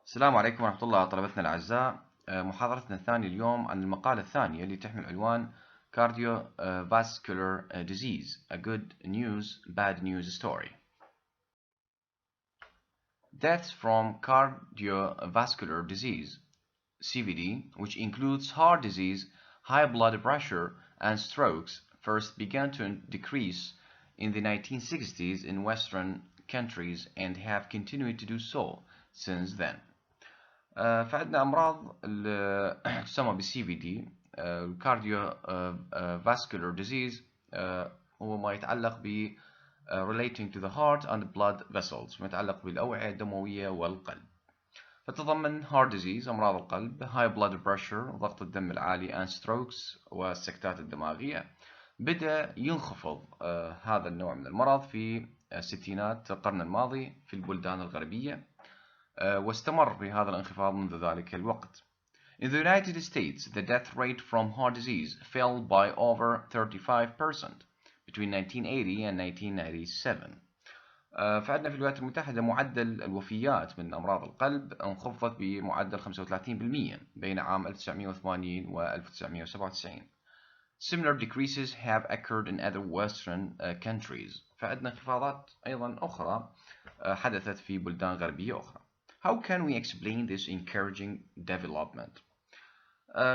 السلام عليكم ورحمة الله طلبتنا الأعزاء. محاضرتنا الثانية اليوم عن المقالة الثانية اللي تحمل عنوان Cardiovascular Disease, a good news, bad news story. Deaths from cardiovascular disease, CVD, which includes heart disease, high blood pressure, and strokes, first began to decrease in the 1960s in Western countries and have continued to do so since then. فعندنا أمراض تسمى بالسي في دي، الكارديو فاسكولار ديزيز، هو ما يتعلق ب relating to the heart and blood vessels، ما يتعلق بالأوعية الدموية والقلب. فتتضمن heart disease أمراض القلب، high blood pressure ضغط الدم العالي، and strokes والسكتات الدماغية. بدأ ينخفض هذا النوع من المرض في الستينات القرن الماضي في البلدان الغربية، واستمر بهذا الانخفاض منذ ذلك الوقت. In the United States, the death rate from heart disease fell by over 35% between 1980 and 1997. فعندنا في الولايات المتحدة معدل الوفيات من أمراض القلب انخفضت بمعدل 35% بين عام 1980 و 1997. Similar decreases have occurred in other Western countries. فعندنا انخفاضات أيضا أخرى حدثت في بلدان غربية أخرى. How can we explain this encouraging development?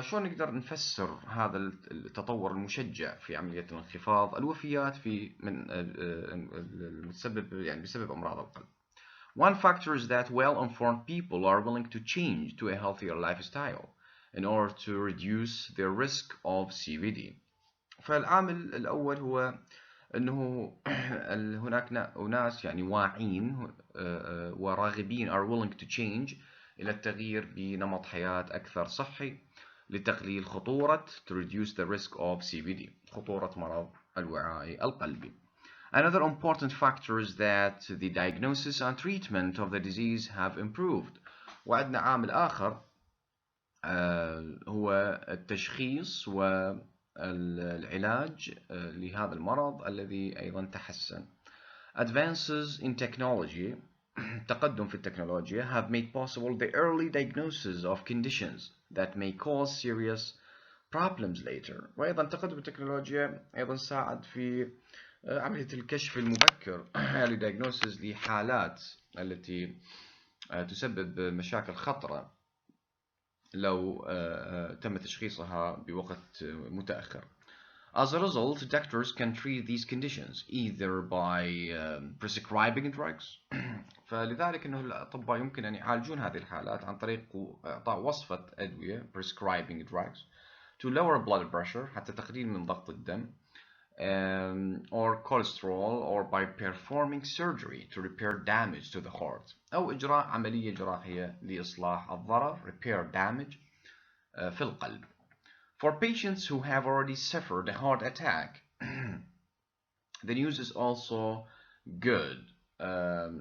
شلون نقدر نفسر هذا التطور المشجع في عملية انخفاض الوفيات في من المتسبب بسبب أمراض القلب. One factor is that well-informed people are willing to change to a healthier lifestyle in order to reduce their risk of CVD. فالعامل الأول هو أنه هناك أناس واعين وراغبين are willing to change إلى التغيير بنمط حياة أكثر صحي لتقليل خطورة to reduce the risk of CVD خطورة مرض الوعائي القلبي. Another important factor is that the diagnosis and treatment of the disease have improved. وعندنا عامل آخر هو التشخيص والعلاج لهذا المرض الذي أيضا تحسن. Advances in technology تقدم في التكنولوجيا have made possible the early diagnosis of conditions that may cause serious problems later. وأيضا تقدم التكنولوجيا أيضا ساعد في عملية الكشف المبكر diagnosis لحالات التي تسبب مشاكل خطرة لو تم تشخيصها بوقت متأخر. As a result, doctors can treat these conditions either by prescribing drugs. فلذلك أنه الأطباء يمكن أن يعالجون هذه الحالات عن طريق إعطاء وصفة أدوية prescribing drugs to lower blood pressure حتى تقليل من ضغط الدم or cholesterol or by performing surgery to repair damage to the heart أو إجراء عملية جراحية لإصلاح الضرر repair damage في القلب. For patients who have already suffered a heart attack, the news is also good.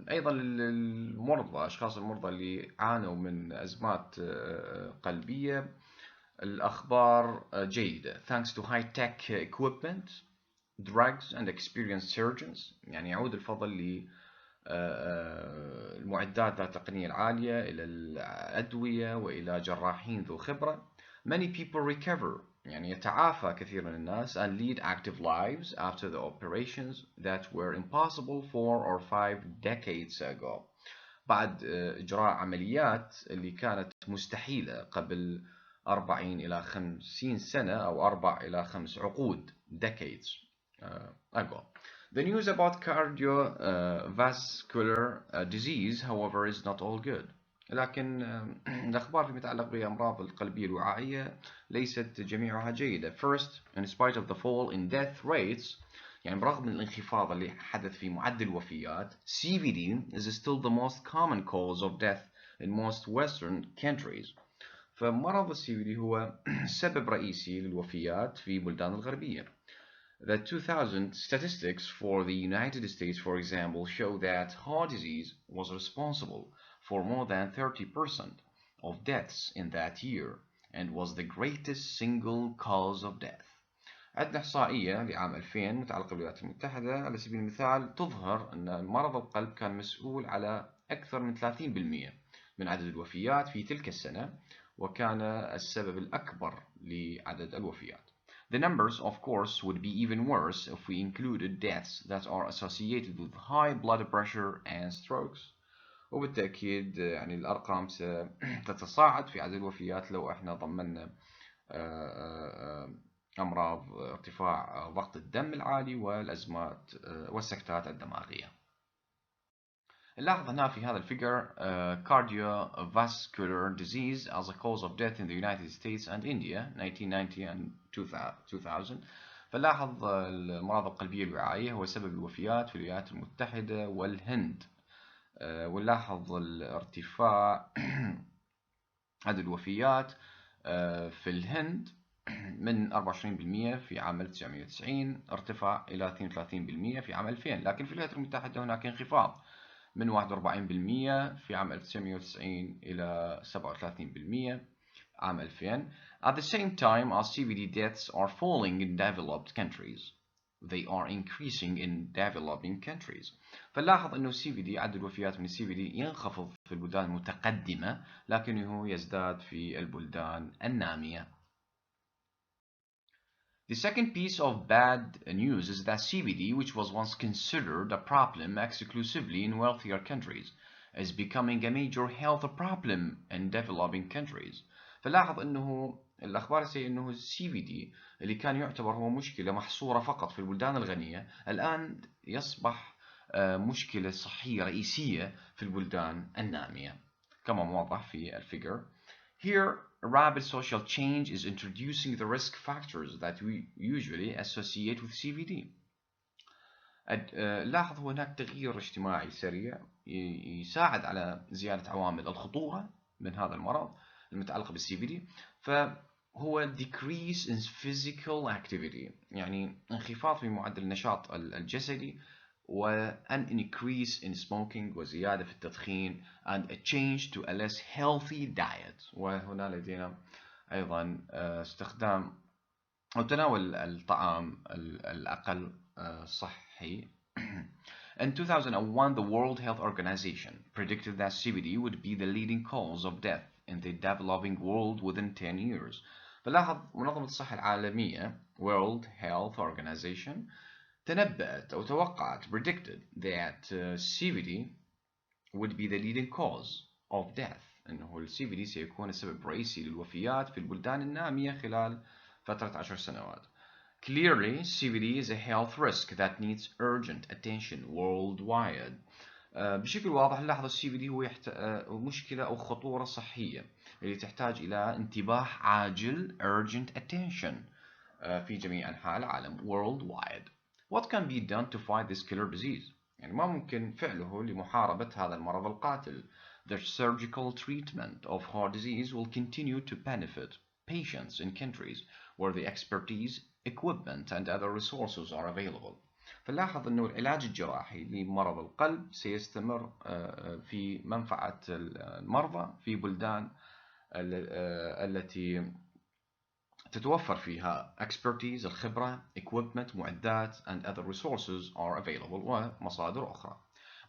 أيضا للمرضى أشخاص المرضى اللي عانوا من أزمات قلبية الأخبار جيدة. Thanks to high-tech equipment, drugs and experienced surgeons. يعود الفضل للمعدات ذات التقنية العالية إلى الأدوية وإلى جراحين ذو خبرة. Many people recover يتعافى كثير من الناس and lead active lives after the operations that were impossible 4 or 5 decades ago. بعد إجراء عمليات اللي كانت مستحيلة قبل 40 إلى 50 سنة أو 4 إلى 5 عقود decades ago. The news about cardiovascular disease, however, is not all good. لكن الأخبار المتعلقة بأمراض القلبية الوعائية ليست جميعها جيدة. First, in spite of the fall in death rates, برغم من الانخفاض اللي حدث في معدل الوفيات, CVD is still the most common cause of death in most Western countries. فمرض CVD هو سبب رئيسي للوفيات في بلدان الغربية. The 2000 statistics for the United States, for example, show that heart disease was responsible for more than 30% of deaths in that year and was the greatest single cause of death. عندنا إحصائية لعام 2000 متعلقة بالولايات المتحدة على سبيل المثال تظهر أن مرض القلب كان مسؤول على أكثر من 30% من عدد الوفيات في تلك السنة، وكان السبب الأكبر لعدد الوفيات. The numbers, of course, would be even worse if we included deaths that are associated with high blood pressure and strokes. وبالتأكيد يعني الأرقام ستتصاعد في عدد الوفيات لو احنا ضمننا أمراض ارتفاع ضغط الدم العالي والأزمات والسكتات الدماغية. نلاحظ هنا في هذا الفيجر cardiovascular disease as a cause of death in the United States and India 1990 and 2000. فنلاحظ الأمراض القلبية الوعائية هو سبب الوفيات في الولايات المتحدة والهند. ونلاحظ الارتفاع عدد الوفيات في الهند من 24% في عام 1990 ارتفع إلى 32% في عام 2000. لكن في الولايات المتحدة هناك انخفاض من 41% في عام 1990 إلى 37% عام 2000. At the same time as CVD deaths are falling in developed countries, they are increasing in developing countries. فنلاحظ أنه CVD عدد الوفيات من CVD ينخفض في البلدان المتقدمة لكنه يزداد في البلدان النامية. The second piece of bad news is that CVD, which was once considered a problem exclusively in wealthier countries, is becoming a major health problem in developing countries. فلاحظ أنه الأخبار السيئة أنه CVD اللي كان يعتبر هو مشكلة محصورة فقط في البلدان الغنية الآن يصبح مشكلة صحية رئيسية في البلدان النامية كما موضح في الفيجر. Here, rapid social change is introducing the risk factors that we usually associate with CVD. لاحظ هناك تغيير اجتماعي سريع يساعد على زيادة عوامل الخطورة من هذا المرض المتعلقة بالCVD. فهو decrease in physical activity، يعني انخفاض في معدل النشاط الجسدي، an increase in smoking وزيادة في التدخين and a change to a less healthy diet. وهنا لدينا أيضا استخدام أو تناول الطعام الأقل صحي. In 2001, the World Health Organization predicted that CVD would be the leading cause of death in the developing world within 10 years. فلاحظ منظمة الصحة العالمية World Health Organization تنبأت أو توقعت predicted that CVD would be the leading cause of death، أنه الCVD سيكون السبب الرئيسي للوفيات في البلدان النامية خلال فترة 10 سنوات. Clearly, CVD is a health risk that needs urgent attention worldwide. بشكل واضح نلاحظ الCVD هو مشكلة أو خطورة صحية اللي تحتاج إلى انتباه عاجل urgent attention في جميع أنحاء العالم worldwide. What can be done to fight this killer disease؟ يعني ما ممكن فعله لمحاربة هذا المرض القاتل. The surgical treatment of heart disease will continue to benefit patients in countries where the expertise, equipment and other resources are available. فنلاحظ أنه العلاج الجراحي لمرض القلب سيستمر في منفعة المرضى في بلدان التي تتوفر فيها expertise الخبرة equipment معدات and other resources are available ومصادر أخرى.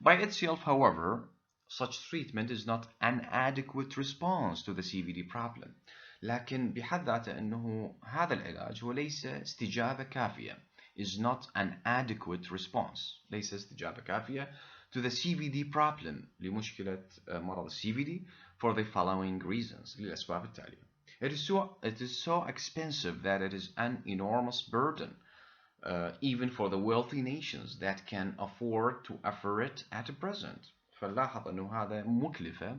By itself, however, such treatment is not an adequate response to the CVD problem. لكن بحد ذاته أنه هذا العلاج هو ليس استجابة كافية is not an adequate response ليس استجابة كافية to the CVD problem لمشكلة مرض CVD for the following reasons للأسباب التالية. It is so expensive that it is an enormous burden even for the wealthy nations that can afford to offer it at present. فنلاحظ أنه هذا مكلفة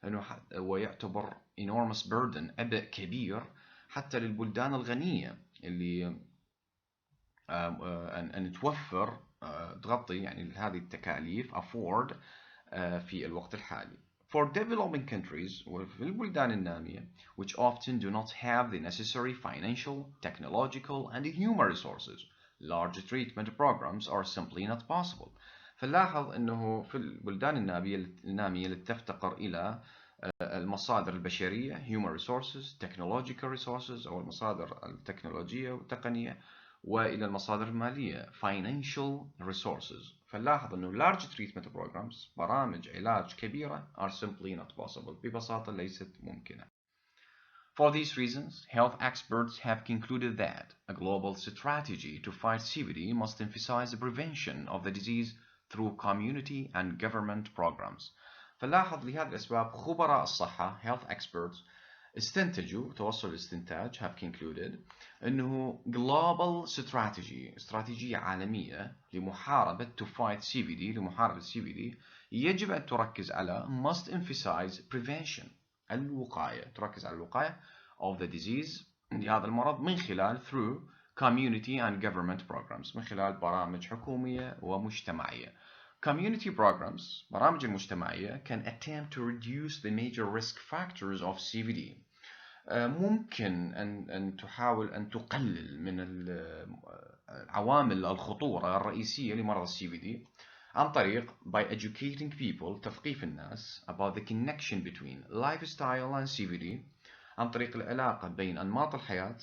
أنه ويعتبر enormous burden عبء كبير حتى للبلدان الغنية اللي أن توفر تغطي يعني هذه التكاليف afford في الوقت الحالي. For developing countries وفي البلدان النامية which often do not have the necessary financial, technological and human resources, large treatment programs are simply not possible. فنلاحظ أنه في البلدان النامية التي تفتقر إلى المصادر البشرية human resources, technological resources أو المصادر التكنولوجية والتقنية وإلى المصادر المالية financial resources. فنلاحظ أنه large treatment programs برامج علاج كبيرة are simply not possible ببساطة ليست ممكنة. For these reasons, health experts have concluded that a global strategy to fight CVD must emphasize the prevention of the disease through community and government programs. فلاحظ لهذه الأسباب خبراء الصحة health experts توصلوا الاستنتاج have concluded أنه global strategy استراتيجية عالمية لمحاربة to fight CVD لمحاربة CVD يجب أن تركز على must emphasize prevention الوقاية تركز على الوقاية of the disease لهذا المرض من خلال through community and government programs من خلال برامج حكومية ومجتمعية. Community programs برامج المجتمعية can attempt to reduce the major risk factors of CVD. ممكن أن تحاول أن تقلل من عوامل الخطورة الرئيسية لمرض CVD عن طريق by educating people تثقيف الناس about the connection between lifestyle and CVD عن طريق العلاقة بين أنماط الحياة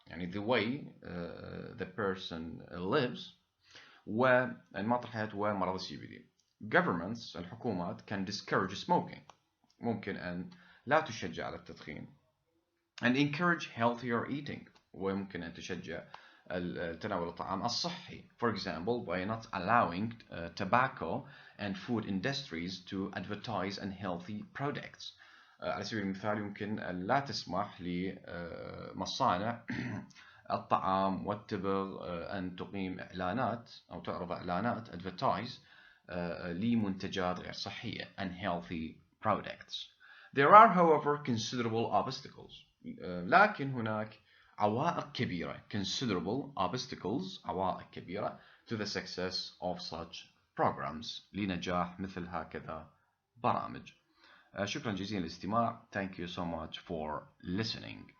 يعني the way the person lives وأنماط الحياة ومرض CVD. Governments الحكومات can discourage smoking ممكن أن لا تشجع على التدخين and encourage healthier eating ويمكن أن تشجع تناول الطعام الصحي for example by not allowing tobacco and food industries to advertise unhealthy products. على سبيل المثال يمكن لا تسمح لمصانع الطعام والتبغ أن تقيم إعلانات أو تعرض إعلانات advertise لمنتجات غير صحية unhealthy products. There are however considerable obstacles لكن هناك عوائق كبيرة considerable obstacles عوائق كبيرة to the success of such programs لنجاح مثل هكذا برامج. شكرا جزيلا للاستماع. Thank you so much for listening.